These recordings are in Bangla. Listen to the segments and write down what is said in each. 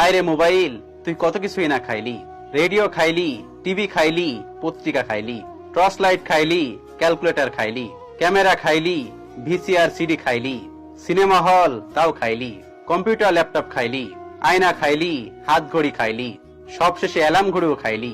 হায় রে মোবাইল, তুই কত কিছুই না খাইলি। রেডিও খাইলি, টিভি খাইলি, পত্রিকা খাইলি, টর্চ লাইট খাইলি, ক্যালকুলেটর খাইলি, ক্যামেরা খাইলি, ভিসিআর সিডি খাইলি, সিনেমা হল তাও খাইলি, কম্পিউটার ল্যাপটপ খাইলি, আয়না খাইলি, হাত ঘড়ি খাইলি, সবশেষে অ্যালার্ম ঘড়িও খাইলি,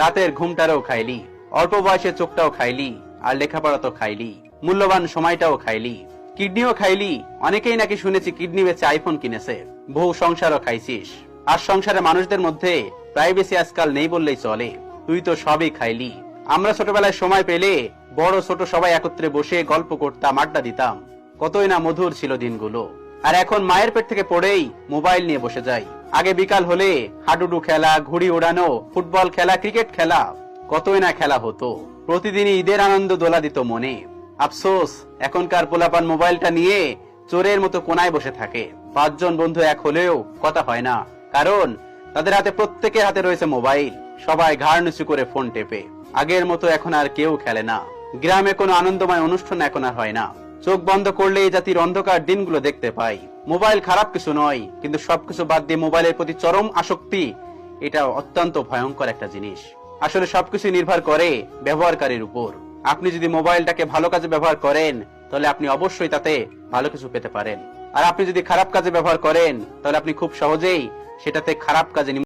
রাতের ঘুমটারও খাইলি, অল্প বয়সে চোখটাও খাইলি, আর লেখাপড়া তো খাইলি, মূল্যবান সময়টাও খাইলি, কিডনিও খাইলি। অনেকেই নাকি শুনেছি কিডনি বেচে আইফোন কিনেছে। বহু সংসারও খাইছিস। আর সংসারে মানুষদের মধ্যে প্রাইভেসি আজকাল নেই বললেই চলে। তুই তো সবই খাইলি। আমরা ছোটবেলায় সময় পেলে বড় ছোট সবাই একত্রে বসে গল্প করতাম, আড্ডা দিতাম। কতই না মধুর ছিল দিনগুলো। আর এখন মায়ের পেট থেকে পড়েই মোবাইল নিয়ে বসে যাই। আগে বিকাল হলে হাডুডু খেলা, ঘুড়ি ওড়ানো, ফুটবল খেলা, ক্রিকেট খেলা, কতই না খেলা হতো। প্রতিদিনই ঈদের আনন্দ দোলা দিত মনে। আফসোস, এখনকার পোলাপান মোবাইলটা নিয়ে চোরের মতো কোনায় বসে থাকে। 5 জন বন্ধু এক হলেও কথা হয় না, কারণ তাদের হাতে প্রত্যেকের হাতে রয়েছে মোবাইল। সবাই ঘাড় নিচু করে ফোন টেপে। আগের মতো এখন আর কেউ খেলে না। গ্রামে কোনো আনন্দময় অনুষ্ঠান এখন আর হয় না। চোখ বন্ধ করলে এই জাতির অন্ধকার দিনগুলো দেখতে পাই। মোবাইল খারাপ কিছু নয়, কিন্তু সবকিছু বাদ দিয়ে মোবাইলের প্রতি চরম আসক্তি, এটা অত্যন্ত ভয়ঙ্কর একটা জিনিস। আসলে সবকিছু নির্ভর করে ব্যবহারকারীর উপর। আপনি যদি মোবাইলটাকে ভালো কাজে ব্যবহার করেন, তাহলে আপনি অবশ্যই তাতে ভালো কিছু পেতে পারেন। আর আপনি যদি খারাপ কাজে ব্যবহার করেন, তাহলে আপনি খুব সহজেই সেটাতে খারাপ কাজে